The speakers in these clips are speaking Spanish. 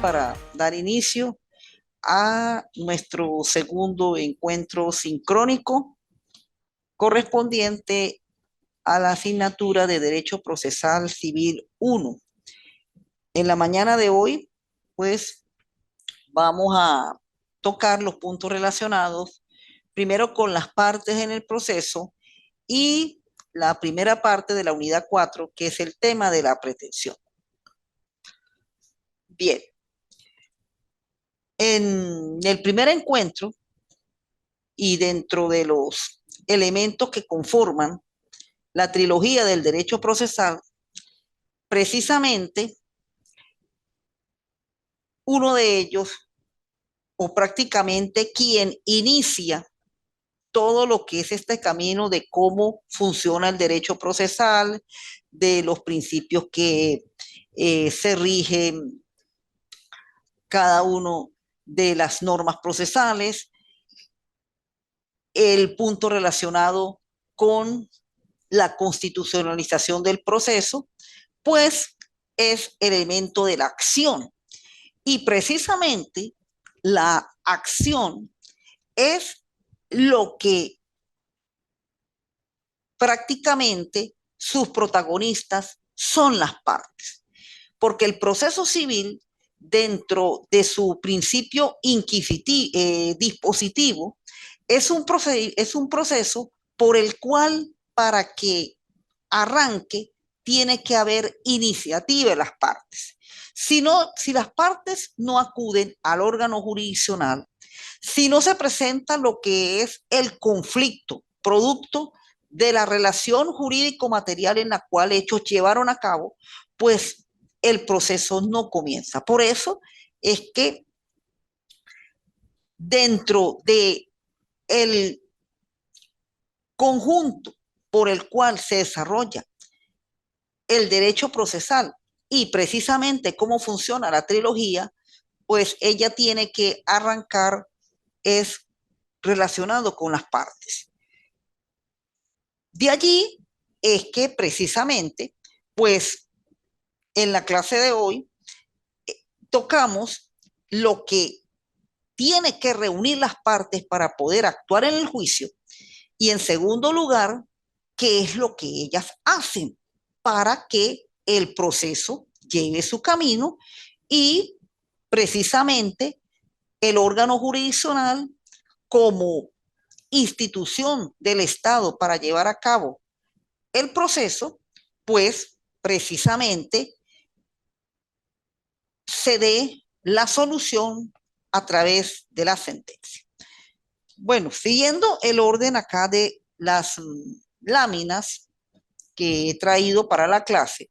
para dar inicio a nuestro segundo encuentro sincrónico correspondiente a la asignatura de Derecho Procesal Civil 1. En la mañana de hoy, pues vamos a tocar los puntos relacionados primero con las partes en el proceso y la primera parte de la unidad 4, que es el tema de la pretensión. Bien, en el primer encuentro y dentro de los elementos que conforman la trilogía del derecho procesal, precisamente uno de ellos, o prácticamente quien inicia todo lo que es este camino de cómo funciona el derecho procesal, de los principios que se rigen cada uno de las normas procesales, el punto relacionado con la constitucionalización del proceso, pues es elemento de la acción. Y precisamente la acción es lo que prácticamente sus protagonistas son las partes, porque el proceso civil, dentro de su principio dispositivo, es un proceso por el cual para que arranque tiene que haber iniciativa de las partes. Si las partes no acuden al órgano jurisdiccional, si no se presenta lo que es el conflicto producto de la relación jurídico-material en la cual hechos llevaron a cabo, pues el proceso no comienza. Por eso es que dentro de el conjunto por el cual se desarrolla el derecho procesal y precisamente cómo funciona la trilogía, pues ella tiene que arrancar es relacionado con las partes. De allí es que precisamente, pues en la clase de hoy tocamos lo que tiene que reunir las partes para poder actuar en el juicio y en segundo lugar, qué es lo que ellas hacen para que el proceso lleve su camino y precisamente el órgano jurisdiccional como institución del Estado para llevar a cabo el proceso, pues precisamente se dé la solución a través de la sentencia. Bueno, siguiendo el orden acá de las láminas que he traído para la clase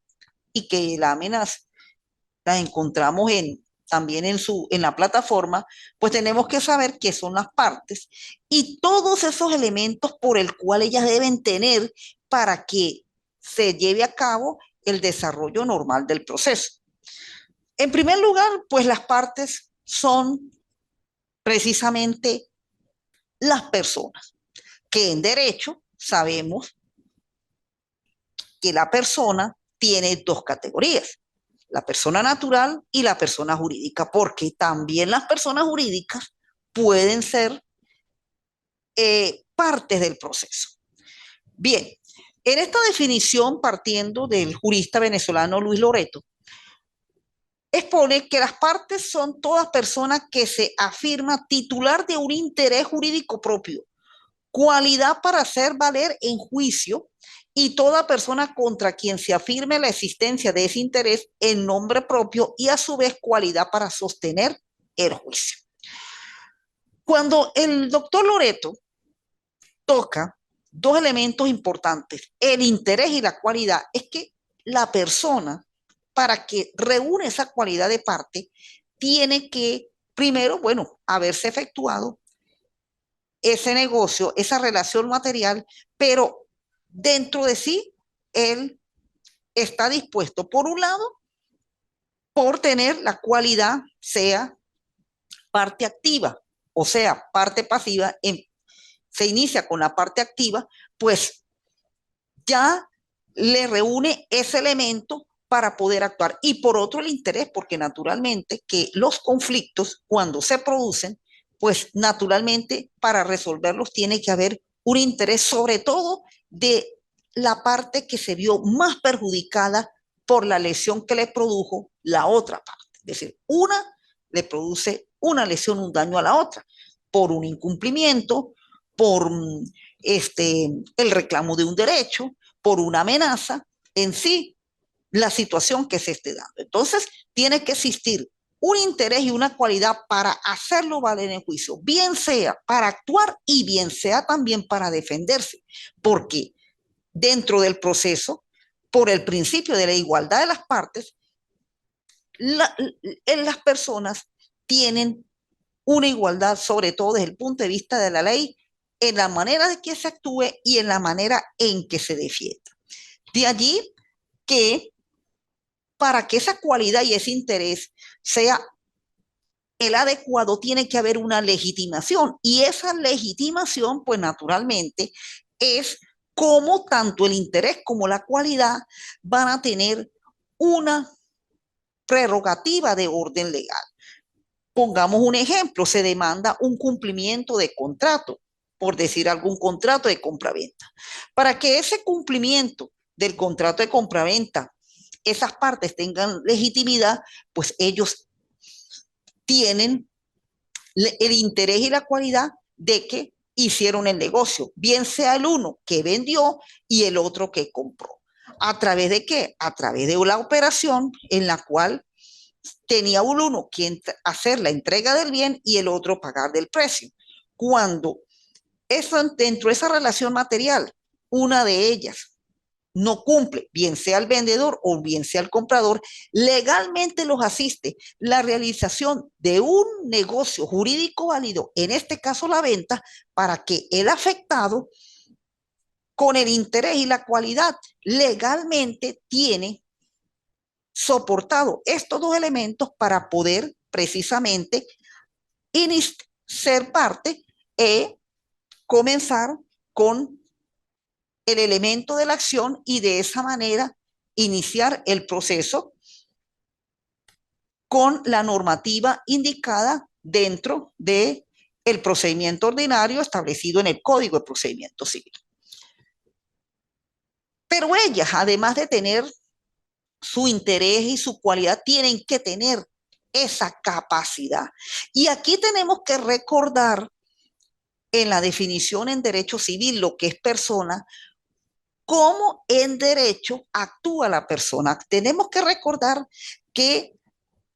y que láminas las encontramos también en la plataforma, pues tenemos que saber qué son las partes y todos esos elementos por el cual ellas deben tener para que se lleve a cabo el desarrollo normal del proceso. En primer lugar, pues las partes son precisamente las personas, que en derecho sabemos que la persona tiene dos categorías, la persona natural y la persona jurídica, porque también las personas jurídicas pueden ser partes del proceso. Bien, en esta definición, partiendo del jurista venezolano Luis Loreto, expone que las partes son todas personas que se afirma titular de un interés jurídico propio, cualidad para hacer valer en juicio y toda persona contra quien se afirme la existencia de ese interés en nombre propio y a su vez cualidad para sostener el juicio. Cuando el doctor Loreto toca dos elementos importantes, el interés y la cualidad, es que la persona, para que reúne esa cualidad de parte, tiene que, primero, bueno, haberse efectuado ese negocio, esa relación material, pero dentro de sí, él está dispuesto, por un lado, por tener la cualidad, sea parte activa, o sea, parte pasiva, se inicia con la parte activa, pues ya le reúne ese elemento para poder actuar. Y por otro, el interés, porque naturalmente que los conflictos, cuando se producen, pues naturalmente para resolverlos tiene que haber un interés, sobre todo de la parte que se vio más perjudicada por la lesión que le produjo la otra parte. Es decir, una le produce una lesión, un daño a la otra, por un incumplimiento, por el reclamo de un derecho, por una amenaza en sí, la situación que se esté dando. Entonces, tiene que existir un interés y una cualidad para hacerlo valer en juicio, bien sea para actuar y bien sea también para defenderse, porque dentro del proceso, por el principio de la igualdad de las partes, las personas tienen una igualdad, sobre todo desde el punto de vista de la ley, en la manera de que se actúe y en la manera en que se defienda. De allí que para que esa cualidad y ese interés sea el adecuado, tiene que haber una legitimación. Y esa legitimación, pues naturalmente, es cómo tanto el interés como la cualidad van a tener una prerrogativa de orden legal. Pongamos un ejemplo, se demanda un cumplimiento de contrato, por decir algún contrato de compraventa. Para que ese cumplimiento del contrato de compraventa, esas partes tengan legitimidad, pues ellos tienen el interés y la cualidad de que hicieron el negocio, bien sea el uno que vendió y el otro que compró. ¿A través de qué? A través de la operación en la cual tenía uno que hacer la entrega del bien y el otro pagar del precio. Cuando eso, dentro de esa relación material, una de ellas no cumple, bien sea el vendedor o bien sea el comprador, legalmente los asiste la realización de un negocio jurídico válido, en este caso la venta, para que el afectado, con el interés y la cualidad, legalmente tiene soportado estos dos elementos para poder precisamente ser parte e comenzar con el elemento de la acción y de esa manera iniciar el proceso con la normativa indicada dentro de el procedimiento ordinario establecido en el Código de Procedimiento Civil. Pero ellas, además de tener su interés y su cualidad, tienen que tener esa capacidad. Y aquí tenemos que recordar en la definición en derecho civil lo que es persona, cómo en derecho actúa la persona. Tenemos que recordar que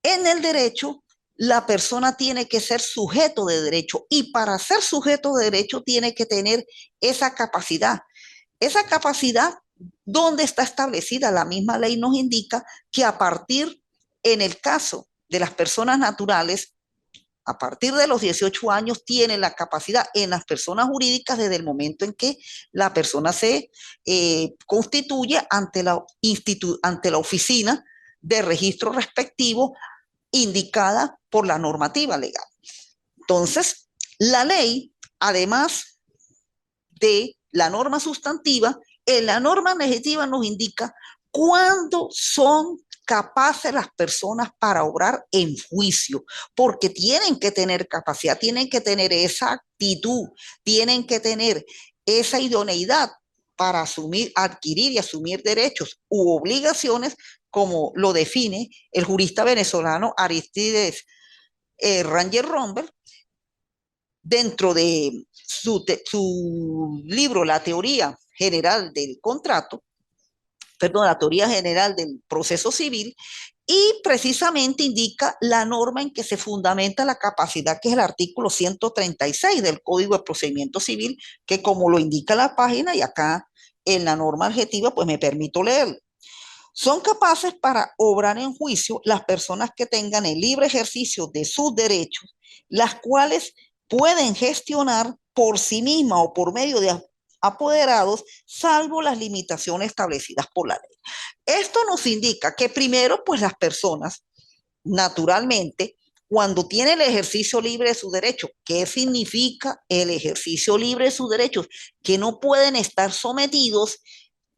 en el derecho la persona tiene que ser sujeto de derecho y para ser sujeto de derecho tiene que tener esa capacidad. Esa capacidad, ¿dónde está establecida? La misma ley nos indica que a partir, en el caso de las personas naturales, a partir de los 18 años tiene la capacidad en las personas jurídicas desde el momento en que la persona se constituye ante la oficina de registro respectivo indicada por la normativa legal. Entonces, la ley, además de la norma sustantiva, en la norma adjetiva nos indica cuándo son capaces las personas para obrar en juicio, porque tienen que tener capacidad, tienen que tener esa actitud, tienen que tener esa idoneidad para asumir, adquirir y asumir derechos u obligaciones, como lo define el jurista venezolano Aristides Ranger Rombel, dentro de su libro La teoría general del contrato, perdón, la teoría general del proceso civil, y precisamente indica la norma en que se fundamenta la capacidad, que es el artículo 136 del Código de Procedimiento Civil, que como lo indica la página y acá en la norma adjetiva, pues me permito leerlo. Son capaces para obrar en juicio las personas que tengan el libre ejercicio de sus derechos, las cuales pueden gestionar por sí mismas o por medio de apoderados, salvo las limitaciones establecidas por la ley. Esto nos indica que primero, pues las personas, naturalmente, cuando tienen el ejercicio libre de sus derechos, ¿qué significa el ejercicio libre de sus derechos? Que no pueden estar sometidos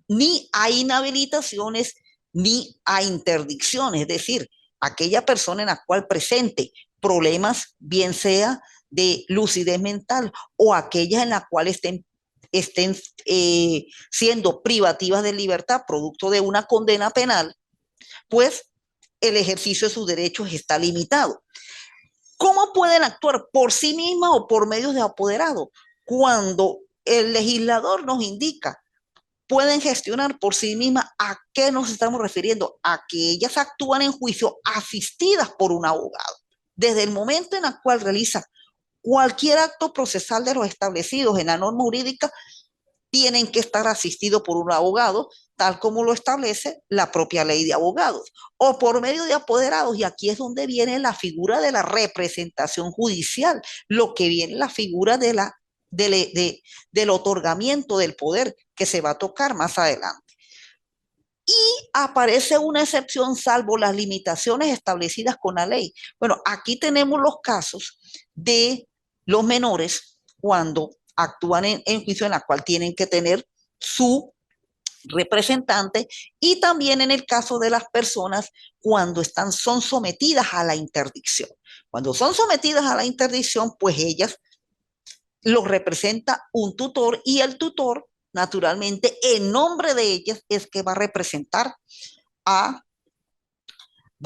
ni a inhabilitaciones, ni a interdicciones, es decir, aquella persona en la cual presente problemas, bien sea de lucidez mental o aquellas en las cuales estén siendo privativas de libertad producto de una condena penal, pues el ejercicio de sus derechos está limitado. ¿Cómo pueden actuar por sí mismas o por medios de apoderado? Cuando el legislador nos indica, pueden gestionar por sí mismas. ¿A qué nos estamos refiriendo? A que ellas actúan en juicio asistidas por un abogado. Desde el momento en el cual realiza cualquier acto procesal de los establecidos en la norma jurídica, tienen que estar asistidos por un abogado, tal como lo establece la propia ley de abogados, o por medio de apoderados, y aquí es donde viene la figura de la representación judicial, lo que viene la figura del otorgamiento del poder que se va a tocar más adelante. Y aparece una excepción salvo las limitaciones establecidas con la ley. Bueno, aquí tenemos los casos de los menores cuando actúan en juicio en la cual tienen que tener su representante, y también en el caso de las personas cuando son sometidas a la interdicción. Cuando son sometidas a la interdicción, pues ellas los representa un tutor, y el tutor, naturalmente, en nombre de ellas es que va a representar a,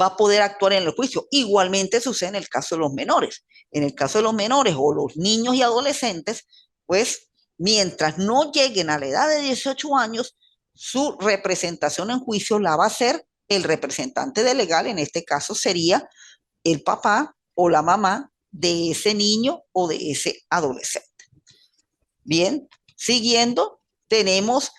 va a poder actuar en el juicio. Igualmente sucede en el caso de los menores. En el caso de los menores o los niños y adolescentes, pues mientras no lleguen a la edad de 18 años, su representación en juicio la va a hacer el representante de legal, en este caso sería el papá o la mamá de ese niño o de ese adolescente. Bien, siguiendo, tenemos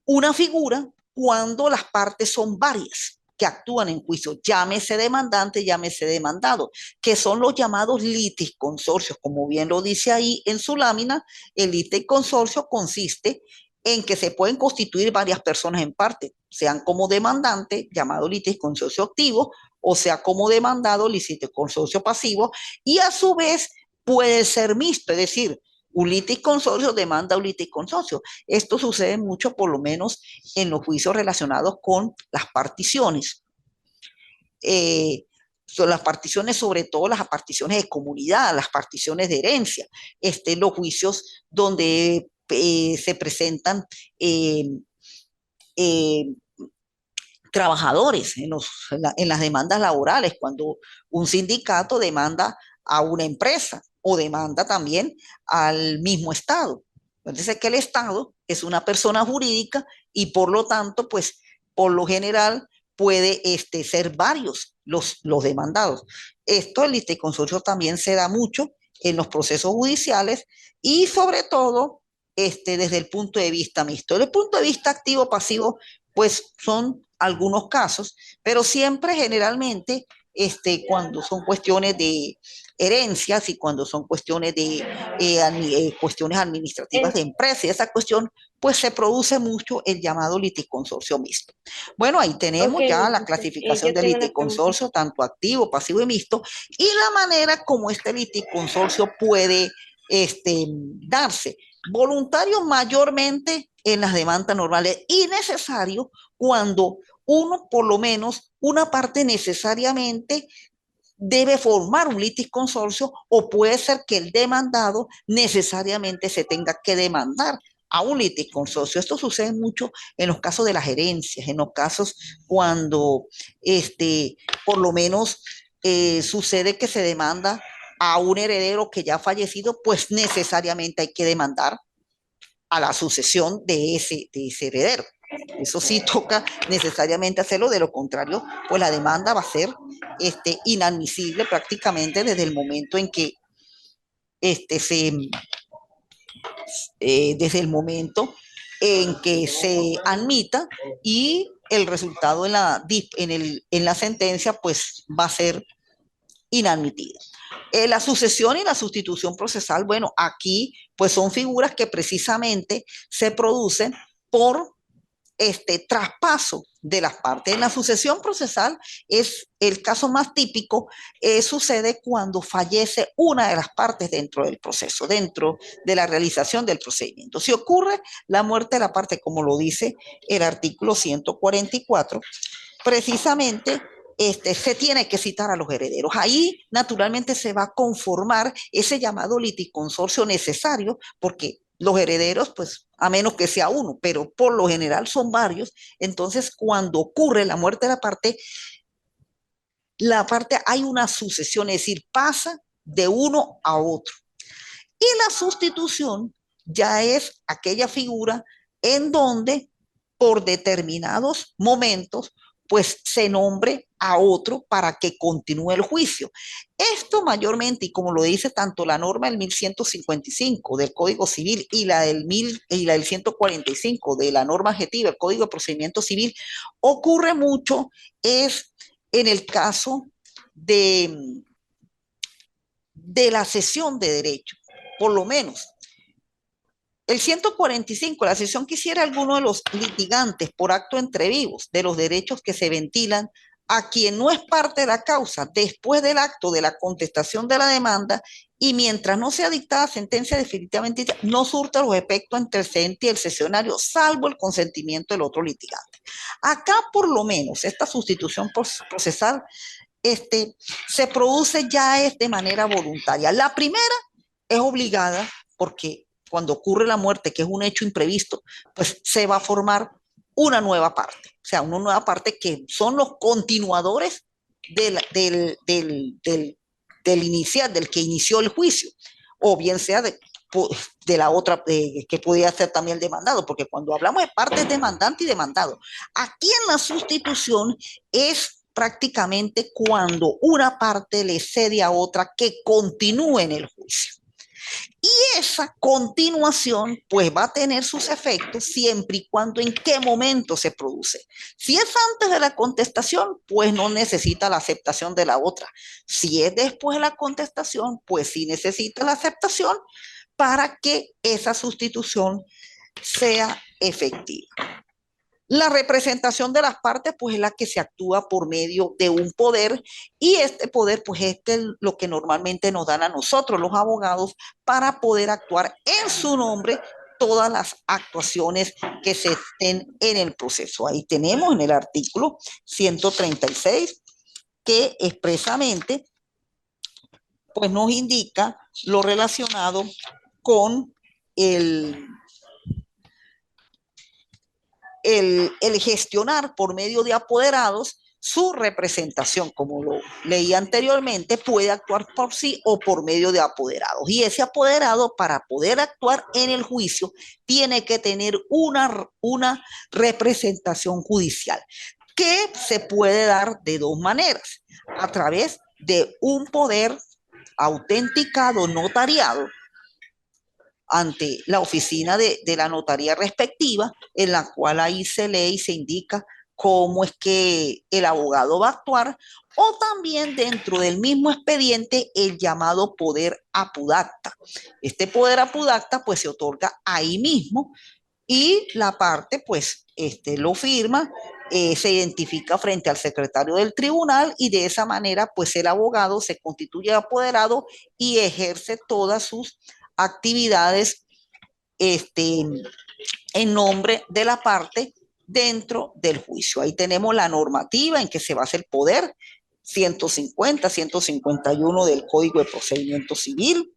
una figura cuando las partes son varias que actúan en juicio, llámese demandante, llámese demandado, que son los llamados litisconsorcios. Como bien lo dice ahí en su lámina, el litisconsorcio consiste en que se pueden constituir varias personas en parte, sean como demandante, llamado litisconsorcio activo, o sea como demandado, litisconsorcio pasivo, y a su vez puede ser mixto, es decir, un litisconsorcio demanda un litisconsorcio. Esto sucede mucho, por lo menos, en los juicios relacionados con las particiones. Son las particiones, sobre todo las particiones de comunidad, las particiones de herencia, los juicios donde se presentan eh, eh, trabajadores en las demandas laborales, cuando un sindicato demanda a una empresa o demanda también al mismo Estado. Entonces, que el Estado es una persona jurídica y por lo tanto, pues, por lo general puede ser varios los demandados. Esto, el litisconsorcio también se da mucho en los procesos judiciales y sobre todo desde el punto de vista mixto. Desde el punto de vista activo-pasivo, pues son algunos casos, pero siempre generalmente cuando son cuestiones de herencias y cuando son cuestiones de cuestiones administrativas de empresas y esa cuestión, pues se produce mucho el llamado litisconsorcio mixto. Bueno, ahí tenemos Ok, ya la listo. clasificación Yo del tengo una pregunta. litisconsorcio, tanto activo, pasivo y mixto, y la manera como este litisconsorcio puede darse. Voluntario mayormente en las demandas normales y necesario cuando uno, por lo menos, una parte necesariamente debe formar un litisconsorcio, o puede ser que el demandado necesariamente se tenga que demandar a un litisconsorcio. Esto sucede mucho en los casos de las herencias, en los casos cuando por lo menos sucede que se demanda a un heredero que ya ha fallecido, pues necesariamente hay que demandar a la sucesión de ese heredero. Eso sí toca necesariamente hacerlo, de lo contrario, pues la demanda va a ser inadmisible prácticamente desde el momento en que se, desde el momento en que se admita, y el resultado en la sentencia pues va a ser inadmitida. La sucesión y la sustitución procesal, bueno, aquí pues son figuras que precisamente se producen por traspaso de las partes. En la sucesión procesal es el caso más típico, sucede cuando fallece una de las partes dentro del proceso, dentro de la realización del procedimiento. Si ocurre la muerte de la parte, como lo dice el artículo 144, precisamente se tiene que citar a los herederos. Ahí, naturalmente, se va a conformar ese llamado liticonsorcio necesario, porque los herederos, pues, a menos que sea uno, pero por lo general son varios. Entonces, cuando ocurre la muerte de la parte hay una sucesión, es decir, pasa de uno a otro. Y la sustitución ya es aquella figura en donde por determinados momentos pues se nombre a otro para que continúe el juicio. Esto mayormente, y como lo dice tanto la norma del 1155 del Código Civil y la del 145 de la norma adjetiva del Código de Procedimiento Civil, ocurre mucho es en el caso de la cesión de derechos, por lo menos. El 145, la cesión que hiciera alguno de los litigantes por acto entre vivos de los derechos que se ventilan a quien no es parte de la causa después del acto de la contestación de la demanda y mientras no sea dictada sentencia definitivamente no surta los efectos entre el cedente y el cesionario, salvo el consentimiento del otro litigante. Acá, por lo menos, esta sustitución procesal se produce ya es de manera voluntaria. La primera es obligada porque cuando ocurre la muerte, que es un hecho imprevisto, pues se va a formar una nueva parte, o sea, una nueva parte que son los continuadores del inicial, del que inició el juicio, o bien sea de la otra, que podía ser también el demandado, porque cuando hablamos de partes demandante y demandado, aquí en la sustitución es prácticamente cuando una parte le cede a otra que continúe en el juicio. Y esa continuación pues va a tener sus efectos siempre y cuando en qué momento se produce. Si es antes de la contestación, pues no necesita la aceptación de la otra. Si es después de la contestación, pues sí necesita la aceptación para que esa sustitución sea efectiva. La representación de las partes, pues es la que se actúa por medio de un poder y este poder, pues es lo que normalmente nos dan a nosotros, los abogados, para poder actuar en su nombre todas las actuaciones que se estén en el proceso. Ahí tenemos en el artículo 136 que expresamente pues nos indica lo relacionado con el gestionar por medio de apoderados su representación, como lo leí anteriormente, puede actuar por sí o por medio de apoderados. Y ese apoderado, para poder actuar en el juicio, tiene que tener una representación judicial, que se puede dar de dos maneras, a través de un poder autenticado, notariado, ante la oficina de la notaría respectiva, en la cual ahí se lee y se indica cómo es que el abogado va a actuar, o también dentro del mismo expediente el llamado poder apudacta. Este poder apudacta pues se otorga ahí mismo y la parte pues lo firma, se identifica frente al secretario del tribunal y de esa manera pues el abogado se constituye apoderado y ejerce todas sus actividades en nombre de la parte dentro del juicio. Ahí tenemos la normativa en que se basa el poder, 150, 151 del Código de Procedimiento Civil.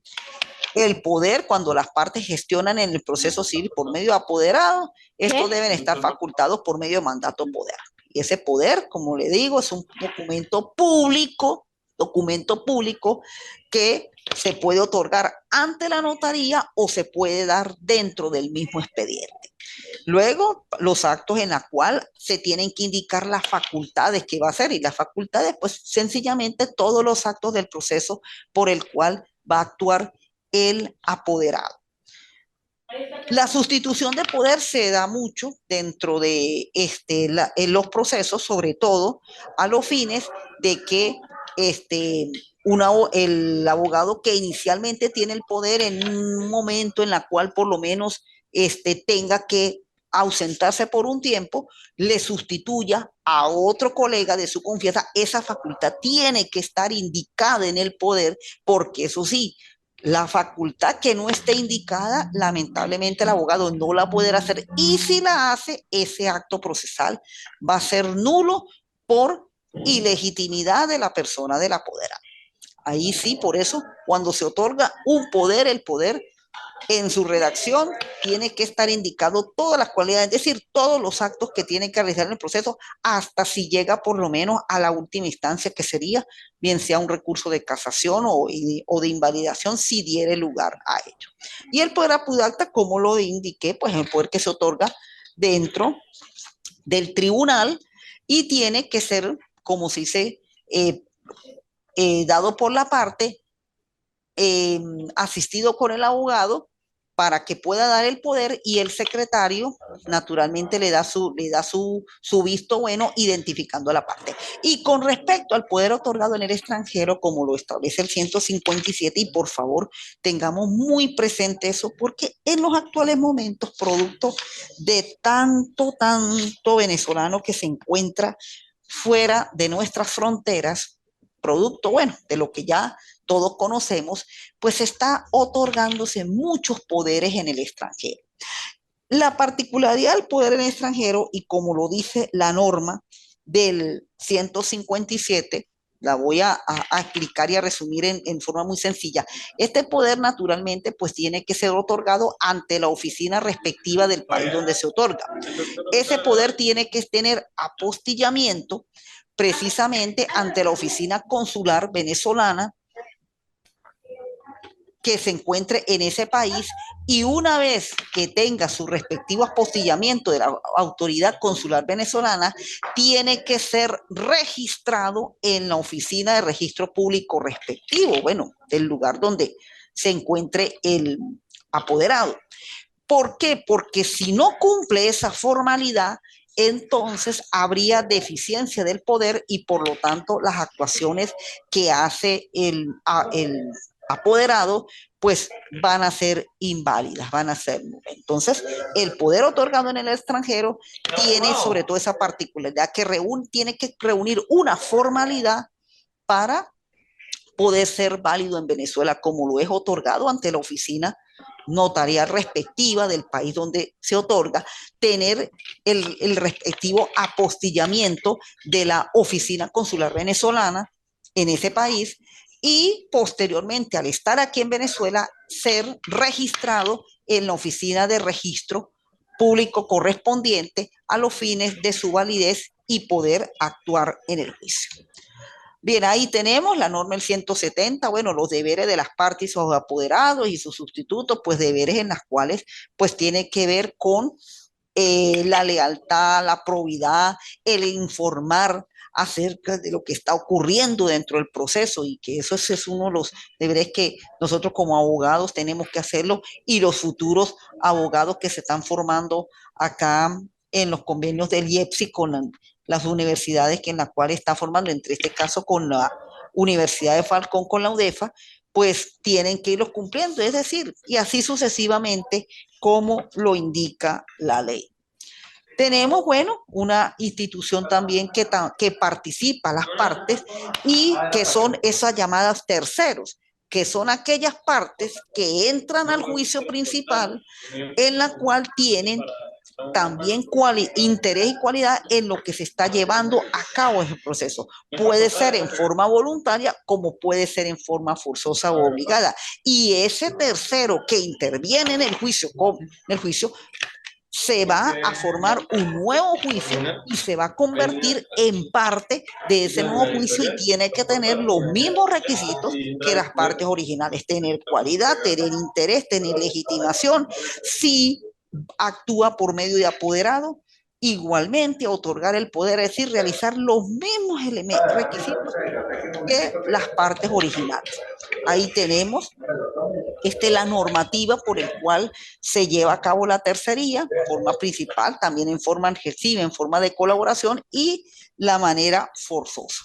El poder, cuando las partes gestionan en el proceso civil por medio de apoderado, estos deben estar facultados por medio de mandato de poder. Y ese poder, como le digo, es un documento público que se puede otorgar ante la notaría o se puede dar dentro del mismo expediente. Luego, los actos en los cuales se tienen que indicar las facultades que va a hacer, y las facultades, pues sencillamente todos los actos del proceso por el cual va a actuar el apoderado. La sustitución de poder se da mucho dentro de en los procesos, sobre todo a los fines de que el abogado que inicialmente tiene el poder en un momento en la cual por lo menos tenga que ausentarse por un tiempo, le sustituya a otro colega de su confianza. Esa facultad tiene que estar indicada en el poder, porque eso sí, la facultad que no esté indicada, lamentablemente el abogado no la puede hacer, y si la hace, ese acto procesal va a ser nulo por ilegitimidad de la persona del apoderado. Ahí sí, por eso, cuando se otorga un poder, el poder en su redacción tiene que estar indicado todas las cualidades, es decir, todos los actos que tienen que realizar en el proceso, hasta si llega por lo menos a la última instancia, que sería bien sea un recurso de casación o de invalidación, si diere lugar a ello. Y el poder apudacta, como lo indiqué, pues el poder que se otorga dentro del tribunal, y tiene que ser, como se dice, dado por la parte, asistido con el abogado para que pueda dar el poder, y el secretario naturalmente le da su visto bueno identificando a la parte. Y con respecto al poder otorgado en el extranjero, como lo establece el 157, y por favor tengamos muy presente eso, porque en los actuales momentos, producto de tanto venezolano que se encuentra fuera de nuestras fronteras, producto, bueno, de lo que ya todos conocemos, pues está otorgándose muchos poderes en el extranjero. La particularidad del poder en el extranjero, y como lo dice la norma del 157, la voy a explicar y a resumir en forma muy sencilla. Este poder naturalmente pues tiene que ser otorgado ante la oficina respectiva del país donde se otorga. Ese poder tiene que tener apostillamiento precisamente ante la oficina consular venezolana que se encuentre en ese país, y una vez que tenga su respectivo apostillamiento de la autoridad consular venezolana, tiene que ser registrado en la oficina de registro público respectivo, bueno, del lugar donde se encuentre el apoderado. ¿Por qué? Porque si no cumple esa formalidad, entonces habría deficiencia del poder, y por lo tanto las actuaciones que hace el apoderado pues van a ser inválidas, van a ser nulas. Entonces, el poder otorgado en el extranjero tiene sobre todo esa particularidad que tiene que reunir una formalidad para poder ser válido en Venezuela, como lo es otorgado ante la oficina notarial respectiva del país donde se otorga, tener el respectivo apostillamiento de la oficina consular venezolana en ese país, y posteriormente, al estar aquí en Venezuela, ser registrado en la oficina de registro público correspondiente a los fines de su validez y poder actuar en el juicio. Bien, ahí tenemos la norma el 170, bueno, los deberes de las partes y sus apoderados y sus sustitutos, pues deberes en las cuales pues tiene que ver con la lealtad, la probidad, el informar acerca de lo que está ocurriendo dentro del proceso, y que eso es uno de los deberes que nosotros como abogados tenemos que hacerlo, y los futuros abogados que se están formando acá en los convenios del IEPSI con las universidades que en las cuales está formando, entre este caso con la Universidad de Falcón, con la UDEFA, pues tienen que irlos cumpliendo, es decir, y así sucesivamente como lo indica la ley. Tenemos, bueno, una institución también que participa las partes, y que son esas llamadas terceros, que son aquellas partes que entran al juicio principal, en la cual tienen también interés y cualidad en lo que se está llevando a cabo en el proceso. Puede ser en forma voluntaria, como puede ser en forma forzosa o obligada. Y ese tercero que interviene en el juicio se va a formar un nuevo juicio y se va a convertir en parte de ese nuevo juicio, y tiene que tener los mismos requisitos que las partes originales: tener cualidad, tener interés, tener legitimación. Si actúa por medio de apoderado, igualmente otorgar el poder, es decir, realizar los mismos requisitos que las partes originales. Ahí tenemos la normativa por el cual se lleva a cabo la tercería, forma principal, también en forma ejerciva, en forma de colaboración, y la manera forzosa.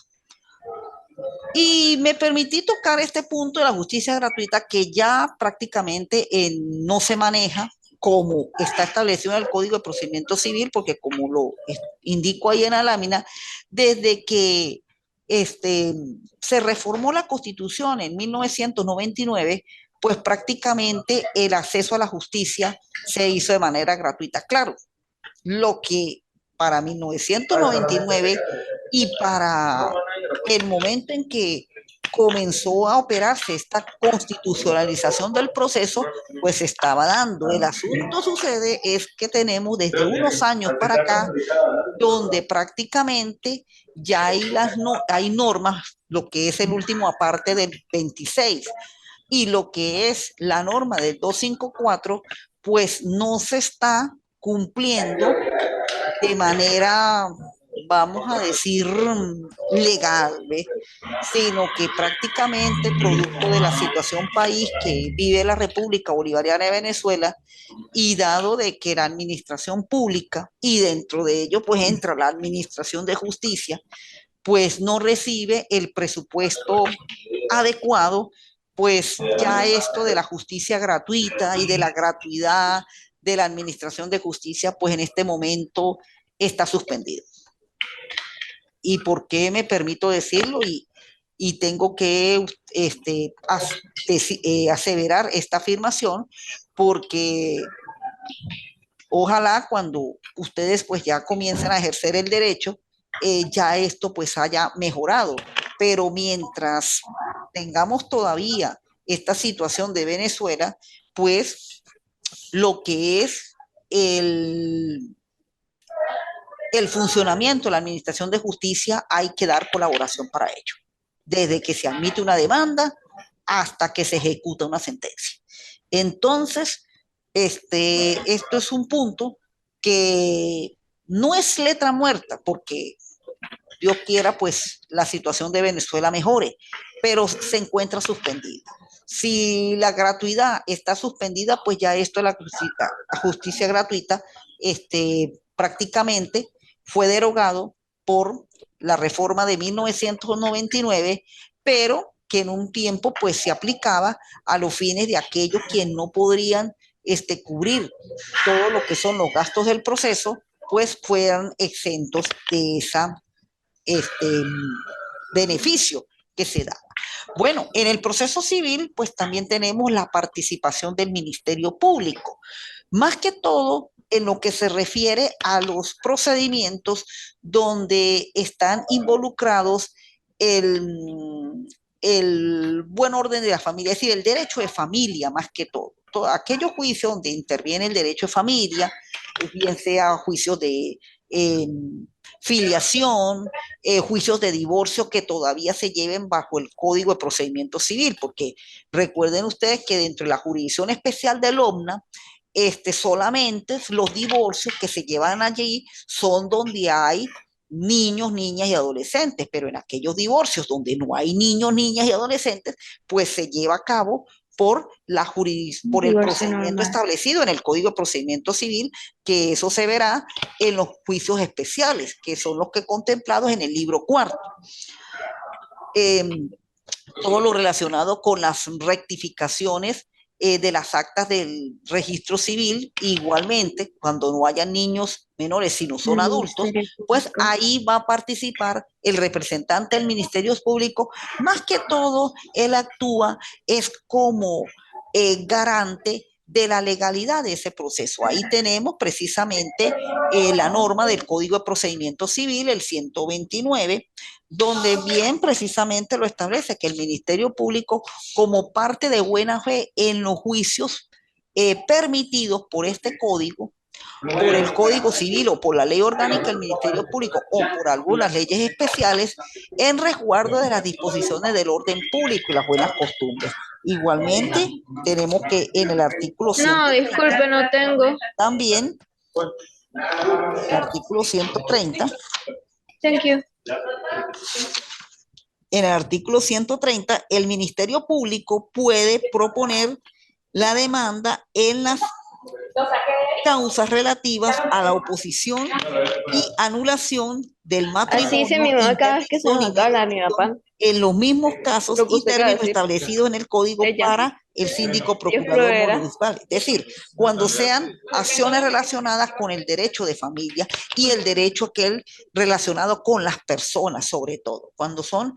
Y me permití tocar este punto de la justicia gratuita, que ya prácticamente no se maneja como está establecido en el Código de Procedimiento Civil, porque como lo indico ahí en la lámina, desde que se reformó la Constitución en 1999, pues prácticamente el acceso a la justicia se hizo de manera gratuita. Claro, lo que para 1999 y para el momento en que comenzó a operarse esta constitucionalización del proceso, pues se estaba dando. El asunto sucede es que tenemos desde unos años para acá, donde prácticamente ya hay normas, lo que es el último aparte del 26 y lo que es la norma del 254, pues no se está cumpliendo de manera, vamos a decir, legal, ¿ves? Sino que prácticamente producto de la situación país que vive la República Bolivariana de Venezuela y dado de que la administración pública y dentro de ello pues entra la administración de justicia, pues no recibe el presupuesto adecuado, pues ya esto de la justicia gratuita y de la gratuidad de la administración de justicia, pues en este momento está suspendido. ¿Y por qué me permito decirlo? Y tengo que aseverar esta afirmación porque ojalá cuando ustedes pues ya comiencen a ejercer el derecho, ya esto pues haya mejorado. Pero mientras tengamos todavía esta situación de Venezuela, pues lo que es el funcionamiento de la Administración de Justicia hay que dar colaboración para ello, desde que se admite una demanda hasta que se ejecuta una sentencia. Entonces, esto es un punto que no es letra muerta, porque Dios quiera, pues la situación de Venezuela mejore, pero se encuentra suspendida. Si la gratuidad está suspendida, pues ya esto de la justicia gratuita, prácticamente fue derogado por la reforma de 1999, pero que en un tiempo pues se aplicaba a los fines de aquellos quienes no podrían cubrir todo lo que son los gastos del proceso, pues fueran exentos de esa este, beneficio que se da. Bueno, en el proceso civil, pues también tenemos la participación del Ministerio Público. Más que todo en lo que se refiere a los procedimientos donde están involucrados el buen orden de la familia, es decir, el derecho de familia más que todo. Todo aquellos juicios donde interviene el derecho de familia, bien sea juicios de filiación, juicios de divorcio que todavía se lleven bajo el Código de Procedimiento Civil, porque recuerden ustedes que dentro de la jurisdicción especial del OMNA, solamente los divorcios que se llevan allí son donde hay niños, niñas y adolescentes, pero en aquellos divorcios donde no hay niños, niñas y adolescentes, pues se lleva a cabo por el procedimiento establecido en el Código de Procedimiento Civil, que eso se verá en los juicios especiales, que son los que contemplados en el libro cuarto. Todo lo relacionado con las rectificaciones de las actas del registro civil, igualmente, cuando no hayan niños menores, sino son adultos, pues ahí va a participar el representante del Ministerio Público. Más que todo, él actúa es como garante de la legalidad de ese proceso. Ahí tenemos precisamente la norma del Código de Procedimiento Civil, el 129, donde bien precisamente lo establece que el Ministerio Público, como parte de buena fe en los juicios permitidos por este código, por el Código Civil o por la ley orgánica del Ministerio Público o por algunas leyes especiales, en resguardo de las disposiciones del orden público y las buenas costumbres. Igualmente, tenemos que en el artículo 130, no, disculpe, no tengo. También, el artículo 130. Thank you. En el artículo 130, el Ministerio Público puede proponer la demanda en las causas relativas a la oposición y anulación del matrimonio. Así se me cada vez que se nos acaba la niña pan. en los mismos casos Lo que y usted acaba de términos decir. establecidos en el código Ella. para el síndico Yo procurador era. municipal. Es decir, cuando sean acciones relacionadas con el derecho de familia y el derecho aquel relacionado con las personas, sobre todo, cuando son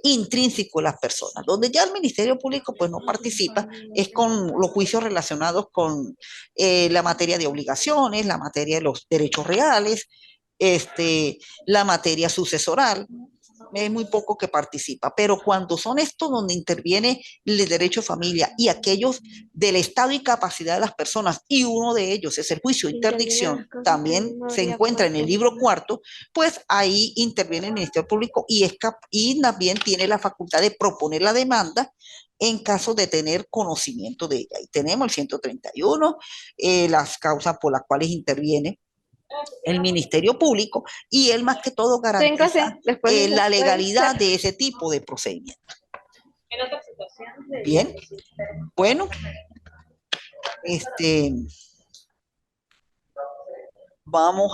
intrínsecos de las personas, donde ya el Ministerio Público pues no participa, es con los juicios relacionados con la materia de obligaciones, la materia de los derechos reales, la materia sucesoral, es muy poco que participa, pero cuando son estos donde interviene el derecho de familia y aquellos del estado y capacidad de las personas, y uno de ellos es el juicio de interdicción, también se encuentra en el libro cuarto, pues ahí interviene el Ministerio Público y también tiene la facultad de proponer la demanda en caso de tener conocimiento de ella. Y tenemos el 131, las causas por las cuales interviene el Ministerio Público, y él más que todo garantiza la legalidad de ese tipo de procedimiento. Bien, bueno, vamos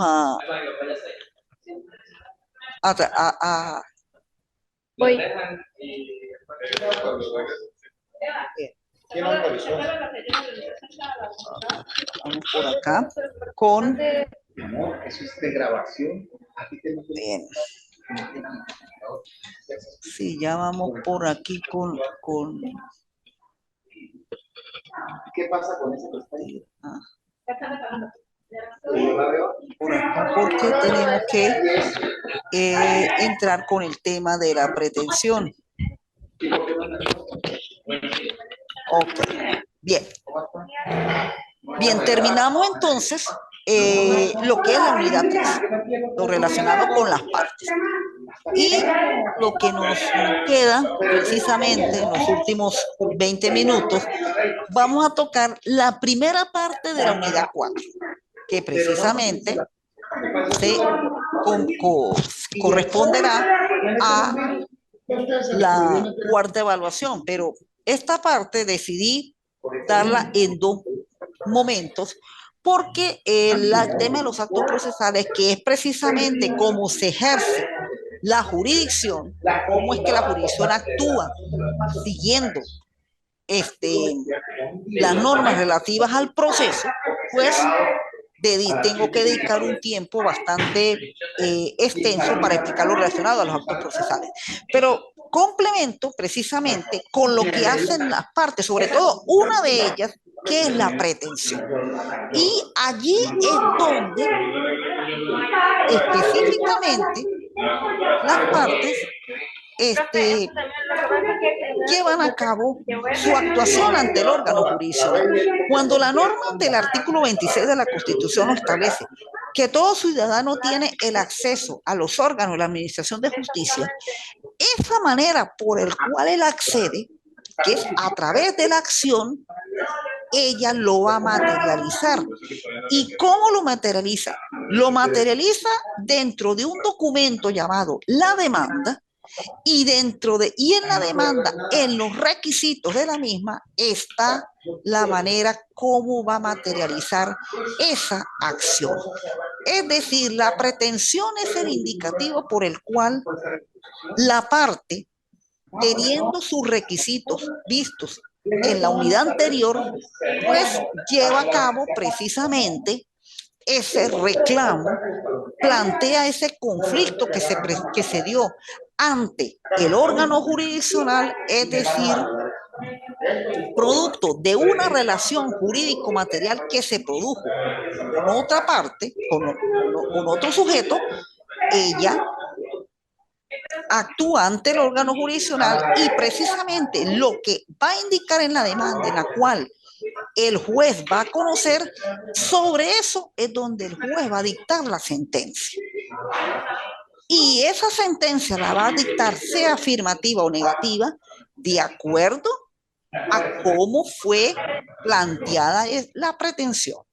Voy. Vamos por acá con eso es de grabación. bien. Sí, ya vamos por aquí con ¿Qué pasa con ese por acá, porque tenemos que entrar con el tema de la pretensión. Ok, bien. Bien, terminamos entonces lo que es la unidad 3, lo relacionado con las partes. Y lo que nos queda precisamente en los últimos 20 minutos, vamos a tocar la primera parte de la unidad 4, que precisamente corresponderá a la cuarta evaluación, pero esta parte decidí darla en 2 momentos porque el tema de los actos procesales, que es precisamente cómo se ejerce la jurisdicción, cómo es que la jurisdicción actúa siguiendo las normas relativas al proceso, pues tengo que dedicar un tiempo bastante extenso para explicar lo relacionado a los actos procesales. Pero complemento precisamente con lo que hacen las partes, sobre todo una de ellas, que es la pretensión. Y allí es donde específicamente las partes llevan a cabo su actuación ante el órgano jurisdiccional. Cuando la norma del artículo 26 de la Constitución lo establece, que todo ciudadano tiene el acceso a los órganos de la Administración de Justicia, esa manera por el cual él accede, que es a través de la acción, ella lo va a materializar. ¿Y cómo lo materializa? Lo materializa dentro de un documento llamado la demanda, y en la demanda, en los requisitos de la misma, está la manera cómo va a materializar esa acción. Es decir, la pretensión es el indicativo por el cual la parte, teniendo sus requisitos vistos en la unidad anterior, pues lleva a cabo precisamente ese reclamo, plantea ese conflicto que se dio ante el órgano jurisdiccional, es decir, producto de una relación jurídico-material que se produjo con otra parte, con otro sujeto, ella actúa ante el órgano jurisdiccional y precisamente lo que va a indicar en la demanda en la cual el juez va a conocer, sobre eso es donde el juez va a dictar la sentencia. Y esa sentencia la va a dictar, sea afirmativa o negativa, de acuerdo a cómo fue planteada la pretensión.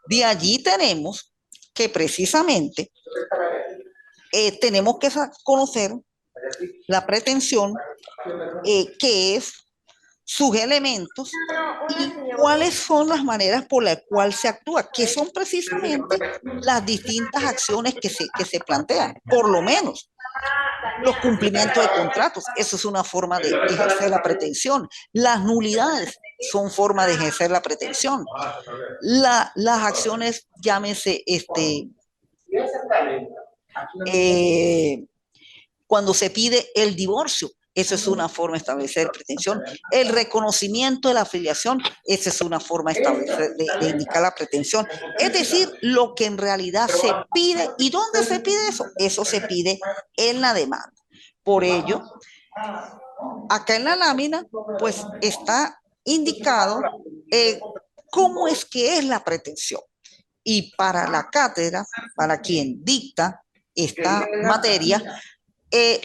De allí tenemos que precisamente tenemos que conocer la pretensión, que es sus elementos y cuáles son las maneras por las cuales se actúa, que son precisamente las distintas acciones que se plantean. Por lo menos Los cumplimientos de contratos, eso es una forma de ejercer la pretensión. Las nulidades son forma de ejercer la pretensión. Las acciones, llámese, cuando se pide el divorcio, eso es una forma de establecer pretensión. El reconocimiento de la afiliación, esa es una forma de establecer, de indicar la pretensión. Es decir, lo que en realidad se pide. ¿Y dónde se pide eso? Eso se pide en la demanda. Por ello, acá en la lámina, pues está indicado cómo es que es la pretensión. Y para la cátedra, para quien dicta esta materia,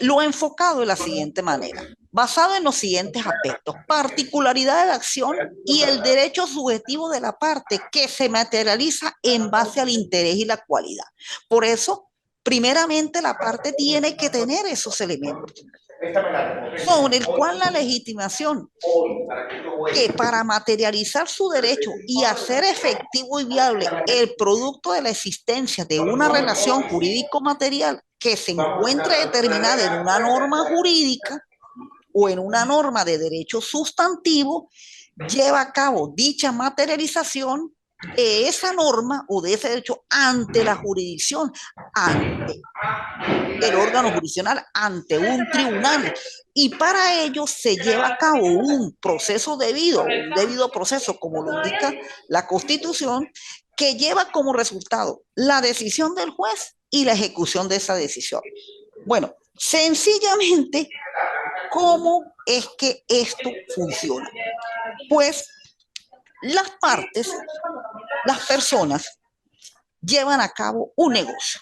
lo ha enfocado de la siguiente manera, basado en los siguientes aspectos: particularidad de la acción y el derecho subjetivo de la parte que se materializa en base al interés y la cualidad. Por eso, primeramente, la parte tiene que tener esos elementos, sobre el cual la legitimación, que para materializar su derecho y hacer efectivo y viable el producto de la existencia de una relación jurídico-material que se encuentre determinada en una norma jurídica o en una norma de derecho sustantivo, lleva a cabo dicha materialización de esa norma o de ese derecho ante la jurisdicción, ante el órgano jurisdiccional, ante un tribunal. Y para ello se lleva a cabo un proceso debido, un debido proceso, como lo indica la Constitución, que lleva como resultado la decisión del juez y la ejecución de esa decisión. Bueno, sencillamente, ¿cómo es que esto funciona? Pues las partes, las personas, llevan a cabo un negocio.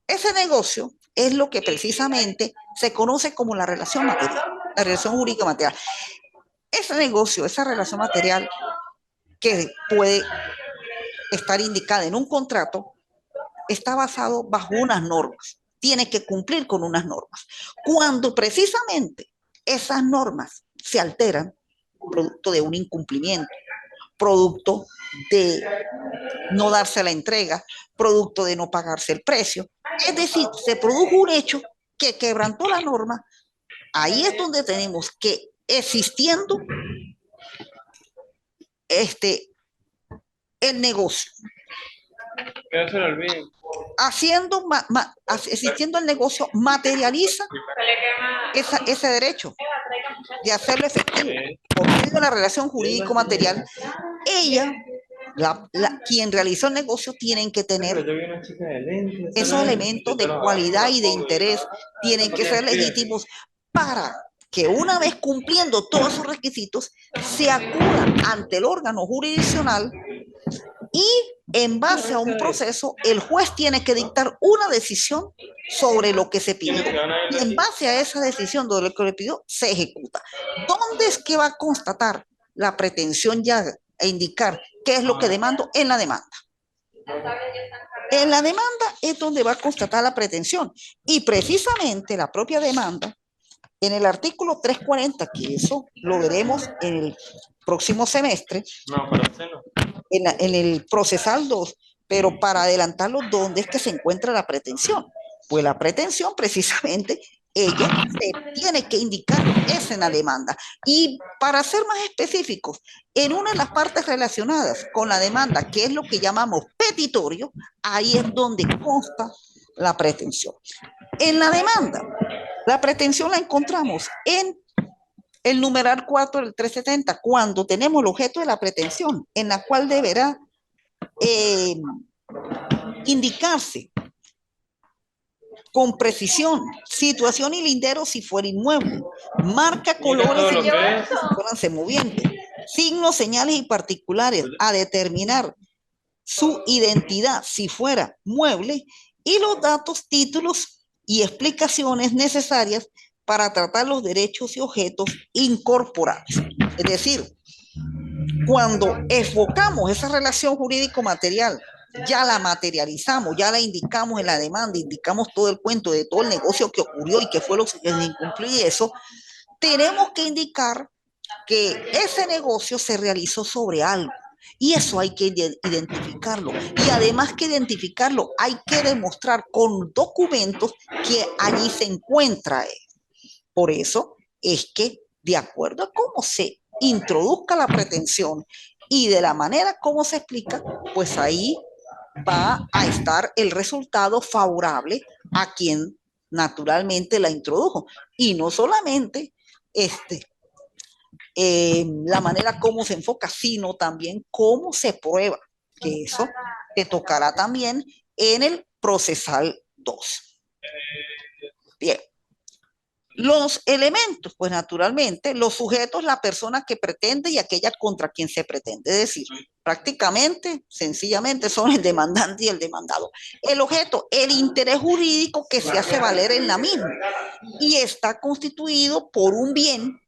Ese negocio es lo que precisamente se conoce como la relación material, la relación jurídica material. Ese negocio, esa relación material que puede estar indicada en un contrato, está basado bajo unas normas, tiene que cumplir con unas normas. Cuando precisamente esas normas se alteran, producto de un incumplimiento, producto de no darse la entrega, producto de no pagarse el precio, es decir, se produjo un hecho que quebrantó la norma, ahí es donde tenemos que, existiendo el negocio, existiendo el negocio, materializa ese derecho de hacerlo efectivo por medio de la relación jurídico-material. Ella, quien realizó el negocio, tienen que tener esos elementos de cualidad y de interés, tienen que ser legítimos para que, una vez cumpliendo todos esos requisitos, se acuda ante el órgano jurisdiccional y, en base a un proceso, el juez tiene que dictar una decisión sobre lo que se pidió. Y en base a esa decisión de lo que le pidió, se ejecuta. ¿Dónde es que va a constatar la pretensión ya e indicar qué es lo que demando? En la demanda. En la demanda es donde va a constatar la pretensión. Y precisamente la propia demanda, en el artículo 340, que eso lo veremos en el próximo semestre, en el procesal 2, pero para adelantarlo, ¿dónde es que se encuentra la pretensión? Pues la pretensión, precisamente, ella se tiene que indicar, es en la demanda. Y para ser más específicos, en una de las partes relacionadas con la demanda, que es lo que llamamos petitorio, ahí es donde consta la pretensión. En la demanda, la pretensión la encontramos en el numeral 4 del 370, cuando tenemos el objeto de la pretensión, en la cual deberá indicarse con precisión situación y lindero si fuera inmueble, marca, colores y fueran semovientes, signos, señales y particulares a determinar su identidad si fuera mueble, y los datos, títulos y explicaciones necesarias para tratar los derechos y objetos incorporados. Es decir, cuando enfocamos esa relación jurídico-material, ya la materializamos, ya la indicamos en la demanda, indicamos todo el cuento de todo el negocio que ocurrió y que fue lo que se incumplió, y eso, tenemos que indicar que ese negocio se realizó sobre algo, Y eso hay que identificarlo. Y además que identificarlo, hay que demostrar con documentos que allí se encuentra él. Por eso es que, de acuerdo a cómo se introduzca la pretensión y de la manera como se explica, pues ahí va a estar el resultado favorable a quien naturalmente la introdujo. Y no solamente la manera como se enfoca, sino también cómo se prueba, que eso te tocará también en el procesal 2. Bien. Los elementos, pues naturalmente, los sujetos, la persona que pretende y aquella contra quien se pretende. Es decir, prácticamente, sencillamente, son el demandante y el demandado. El objeto, el interés jurídico que se hace valer en la misma y está constituido por un bien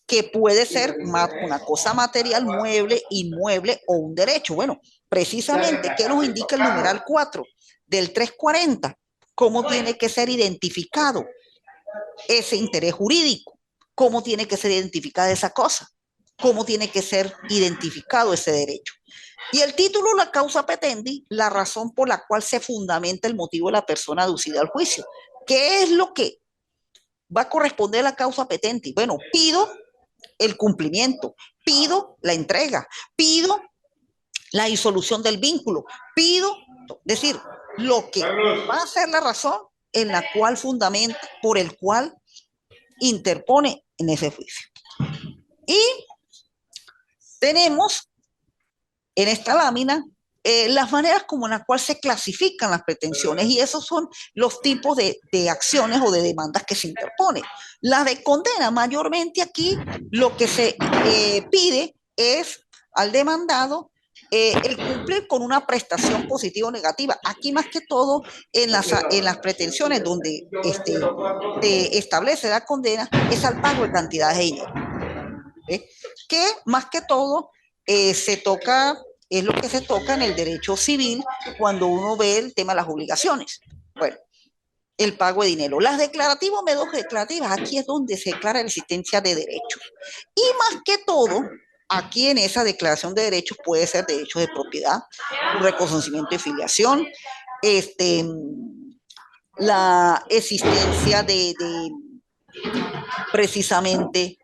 que puede ser una cosa material, mueble, inmueble o un derecho. Bueno, precisamente, ¿qué nos indica el numeral 4 del 340? ¿Cómo tiene que ser identificado ese interés jurídico? ¿Cómo tiene que ser identificada esa cosa? ¿Cómo tiene que ser identificado ese derecho? Y el título, la causa petendi, la razón por la cual se fundamenta el motivo de la persona aducida al juicio. ¿Qué es lo que va a corresponder a la causa petendi? Bueno, pido el cumplimiento, pido la entrega, pido la disolución del vínculo, pido, es decir, lo que va a ser la razón en la cual fundamenta, por el cual interpone en ese juicio. Y tenemos en esta lámina las maneras como en las cuales se clasifican las pretensiones, y esos son los tipos de acciones o de demandas que se interponen. La de condena, mayormente aquí lo que se pide es al demandado el cumplir con una prestación positiva o negativa. Aquí más que todo en las pretensiones donde se establece la condena es al pago de cantidades de dinero. Que más que todo se toca, es lo que se toca en el derecho civil cuando uno ve el tema de las obligaciones. Bueno, el pago de dinero. Las declarativas, medidas declarativas, aquí es donde se declara la existencia de derechos. Y más que todo, aquí en esa declaración de derechos puede ser derechos de propiedad, un reconocimiento de filiación, la existencia de precisamente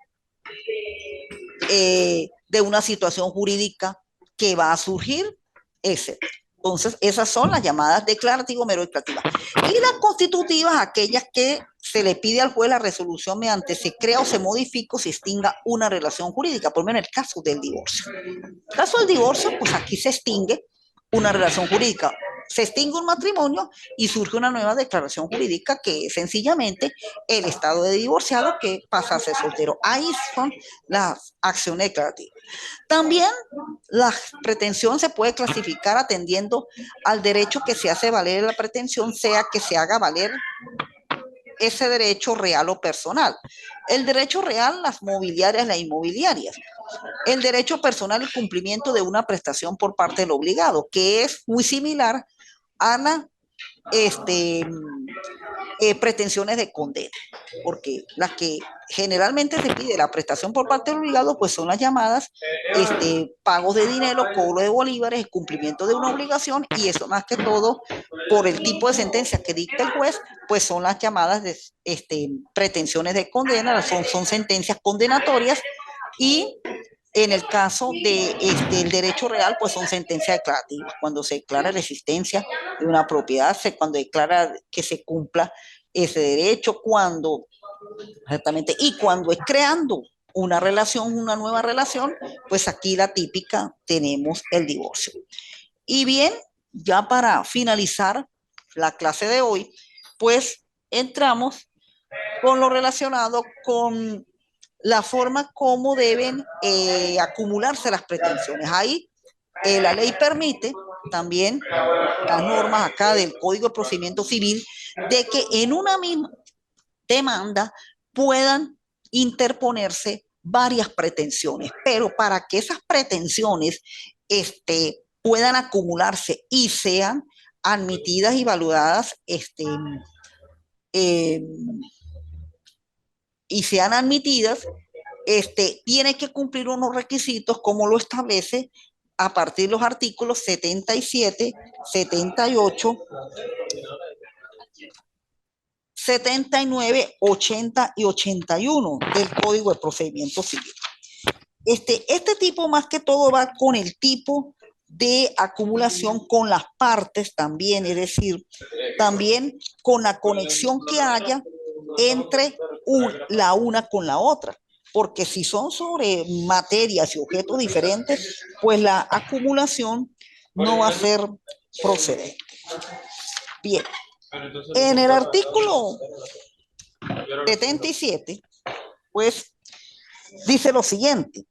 de una situación jurídica que va a surgir, etc. Entonces, esas son las llamadas declarativas, mero declarativas. Y las constitutivas, aquellas que se le pide al juez la resolución mediante se crea o se modifica o se extinga una relación jurídica, por lo menos en el caso del divorcio. En el caso del divorcio, pues aquí se extingue una relación jurídica. Se extingue un matrimonio y surge una nueva declaración jurídica que es sencillamente el estado de divorciado que pasa a ser soltero. Ahí son las acciones declarativas. También la pretensión se puede clasificar atendiendo al derecho que se hace valer la pretensión, sea que se haga valer ese derecho real o personal. El derecho real, las mobiliarias, las inmobiliarias. El derecho personal y cumplimiento de una prestación por parte del obligado, que es muy similar a la pretensiones de condena, porque las que generalmente se pide la prestación por parte del obligado, pues son las llamadas pagos de dinero, cobro de bolívares, cumplimiento de una obligación, y eso más que todo, por el tipo de sentencia que dicta el juez, pues son las llamadas de pretensiones de condena, son sentencias condenatorias, y en el caso del derecho real, pues son sentencias declarativas, cuando se declara la existencia de una propiedad, cuando declara que se cumpla ese derecho, cuando, exactamente, y cuando es creando una relación, una nueva relación, pues aquí la típica tenemos el divorcio. Y bien, ya para finalizar la clase de hoy, pues entramos con lo relacionado con la forma como deben acumularse las pretensiones. Ahí la ley permite también las normas acá del Código de Procedimiento Civil de que en una misma demanda puedan interponerse varias pretensiones, pero para que esas pretensiones puedan acumularse y sean admitidas y valoradas eh, y sean admitidas, tiene que cumplir unos requisitos como lo establece a partir de los artículos 77, 78, 79, 80 y 81 del Código de Procedimiento Civil. Este tipo más que todo va con el tipo de acumulación con las partes también, es decir, también con la conexión que haya entre la una con la otra, porque si son sobre materias y objetos diferentes, pues la acumulación no va a ser procedente. Bien, en el artículo 77, pues dice lo siguiente: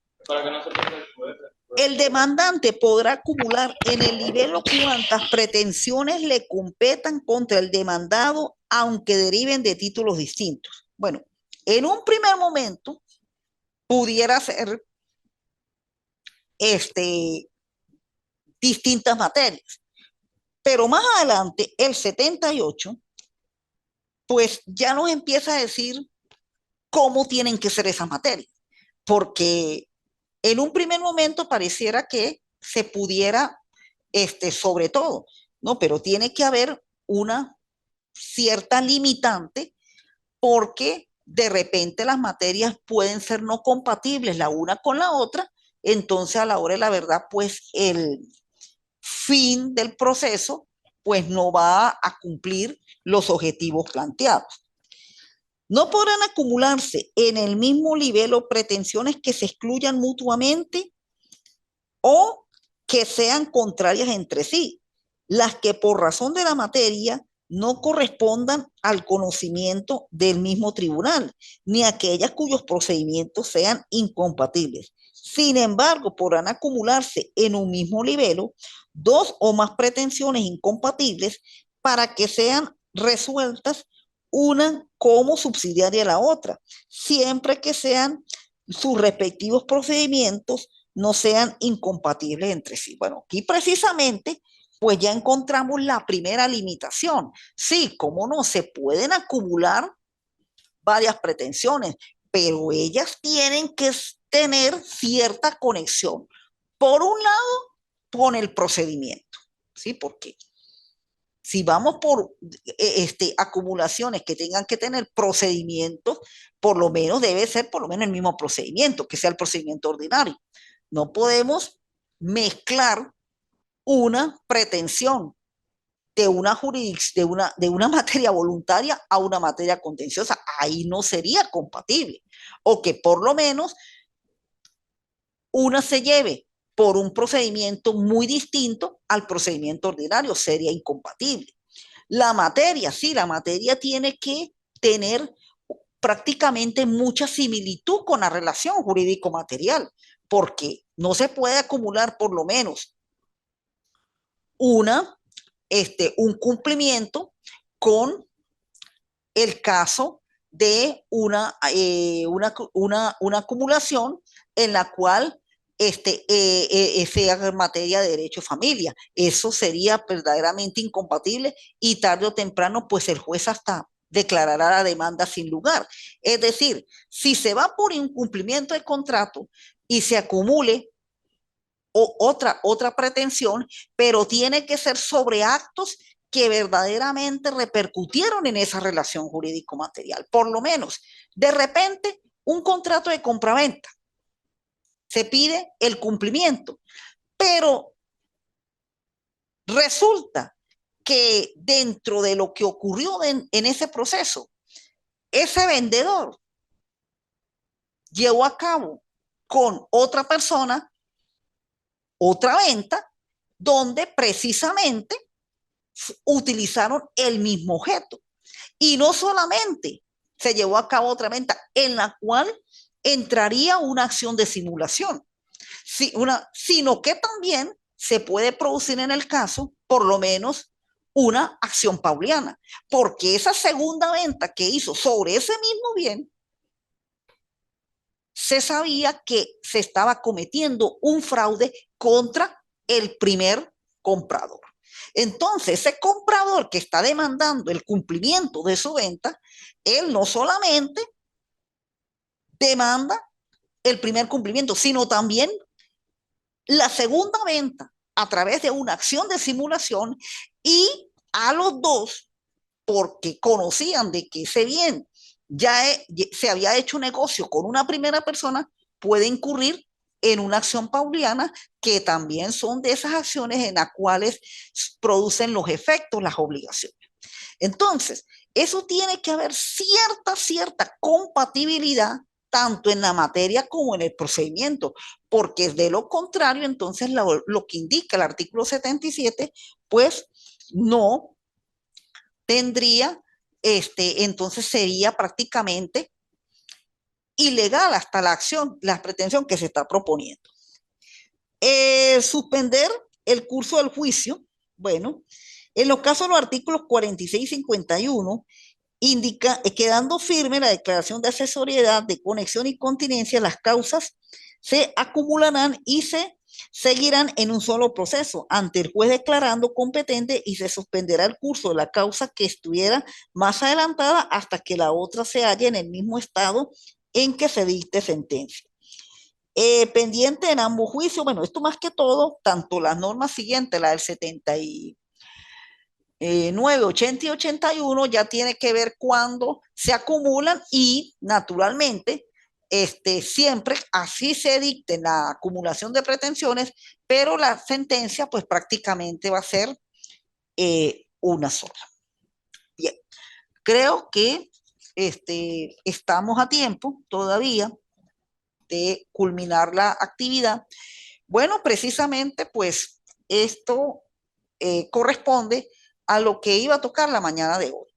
el demandante podrá acumular en el nivel cuantas pretensiones le competan contra el demandado, aunque deriven de títulos distintos. Bueno, en un primer momento pudiera ser distintas materias, pero más adelante, el 78, pues ya nos empieza a decir cómo tienen que ser esas materias, porque en un primer momento pareciera que se pudiera, sobre todo, ¿no? Pero tiene que haber una cierta limitante, porque de repente las materias pueden ser no compatibles la una con la otra, entonces a la hora de la verdad, pues el fin del proceso, pues no va a cumplir los objetivos planteados. No podrán acumularse en el mismo nivel o pretensiones que se excluyan mutuamente o que sean contrarias entre sí, las que por razón de la materia no correspondan al conocimiento del mismo tribunal, ni aquellas cuyos procedimientos sean incompatibles. Sin embargo, podrán acumularse en un mismo nivel dos o más pretensiones incompatibles para que sean resueltas una como subsidiaria de la otra, siempre que sean sus respectivos procedimientos no sean incompatibles entre sí. Bueno, aquí precisamente, pues ya encontramos la primera limitación. Sí, cómo no, se pueden acumular varias pretensiones, pero ellas tienen que tener cierta conexión. Por un lado, con el procedimiento, ¿sí? Porque si vamos por acumulaciones que tengan que tener procedimientos, por lo menos debe ser por lo menos el mismo procedimiento, que sea el procedimiento ordinario. No podemos mezclar una pretensión de una jurisdicción, de una materia voluntaria a una materia contenciosa. Ahí no sería compatible. O que por lo menos una se lleve por un procedimiento muy distinto al procedimiento ordinario, sería incompatible. La materia, sí, la materia tiene que tener prácticamente mucha similitud con la relación jurídico-material, porque no se puede acumular por lo menos un cumplimiento con el caso de una acumulación en la cual sea en materia de derecho de familia. Eso sería verdaderamente incompatible y tarde o temprano, pues el juez hasta declarará la demanda sin lugar. Es decir, si se va por incumplimiento del contrato y se acumule otra pretensión, pero tiene que ser sobre actos que verdaderamente repercutieron en esa relación jurídico-material. Por lo menos, de repente, un contrato de compraventa, se pide el cumplimiento, pero resulta que dentro de lo que ocurrió en ese proceso, ese vendedor llevó a cabo con otra persona otra venta donde precisamente utilizaron el mismo objeto. Y no solamente se llevó a cabo otra venta en la cual entraría una acción de simulación, sino que también se puede producir en el caso, por lo menos, una acción pauliana, porque esa segunda venta que hizo sobre ese mismo bien, se sabía que se estaba cometiendo un fraude contra el primer comprador. Entonces, ese comprador que está demandando el cumplimiento de su venta, él no solamente demanda el primer cumplimiento, sino también la segunda venta a través de una acción de simulación y a los dos, porque conocían de que ese bien ya se había hecho negocio con una primera persona, puede incurrir en una acción pauliana, que también son de esas acciones en las cuales producen los efectos, las obligaciones. Entonces, eso tiene que haber cierta compatibilidad tanto en la materia como en el procedimiento, porque de lo contrario, entonces lo que indica el artículo 77, pues no tendría, entonces sería prácticamente ilegal hasta la acción, la pretensión que se está proponiendo. Suspender el curso del juicio, bueno, en los casos de los artículos 46 y 51, indica, quedando firme la declaración de accesoriedad, de conexión y continencia, las causas se acumularán y se seguirán en un solo proceso ante el juez declarando competente, y se suspenderá el curso de la causa que estuviera más adelantada hasta que la otra se halle en el mismo estado en que se dicte sentencia. Pendiente en ambos juicios, bueno, esto más que todo, tanto las normas siguientes, la del 79, 80 y 81, ya tiene que ver cuando se acumulan y naturalmente siempre así se dicte la acumulación de pretensiones, pero la sentencia pues prácticamente va a ser una sola. Bien, creo que estamos a tiempo todavía de culminar la actividad. Bueno, precisamente pues esto corresponde a lo que iba a tocar la mañana de hoy.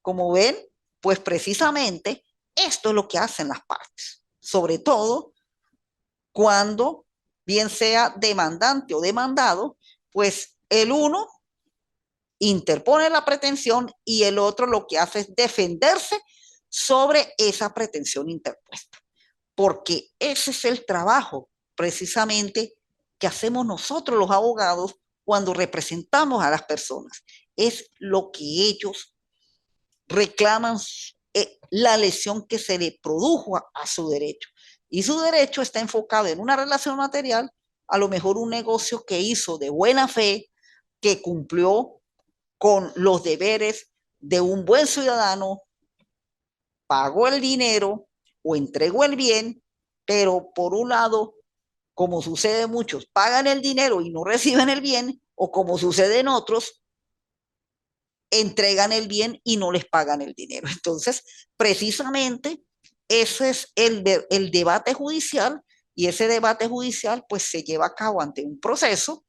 Como ven, pues precisamente esto es lo que hacen las partes, sobre todo cuando bien sea demandante o demandado, pues el uno interpone la pretensión y el otro lo que hace es defenderse sobre esa pretensión interpuesta, porque ese es el trabajo precisamente que hacemos nosotros los abogados cuando representamos a las personas. Es lo que ellos reclaman, la lesión que se le produjo a su derecho. Y su derecho está enfocado en una relación material, a lo mejor un negocio que hizo de buena fe, que cumplió con los deberes de un buen ciudadano, pagó el dinero o entregó el bien, pero por un lado, como sucede muchos, pagan el dinero y no reciben el bien, o como sucede en otros, entregan el bien y no les pagan el dinero. Entonces, precisamente, ese es el debate judicial, y ese debate judicial pues se lleva a cabo ante un proceso,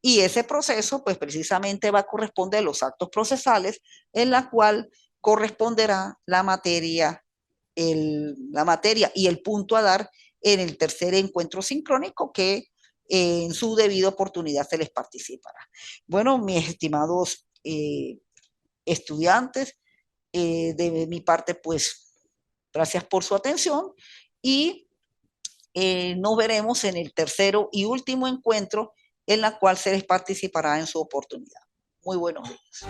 y ese proceso pues precisamente va a corresponder a los actos procesales en la cual corresponderá la materia y el punto a dar en el tercer encuentro sincrónico que en su debida oportunidad se les participará. Bueno, mis estimados estudiantes, de mi parte, pues gracias por su atención, y nos veremos en el tercero y último encuentro en la cual se les participará en su oportunidad. Muy buenos días.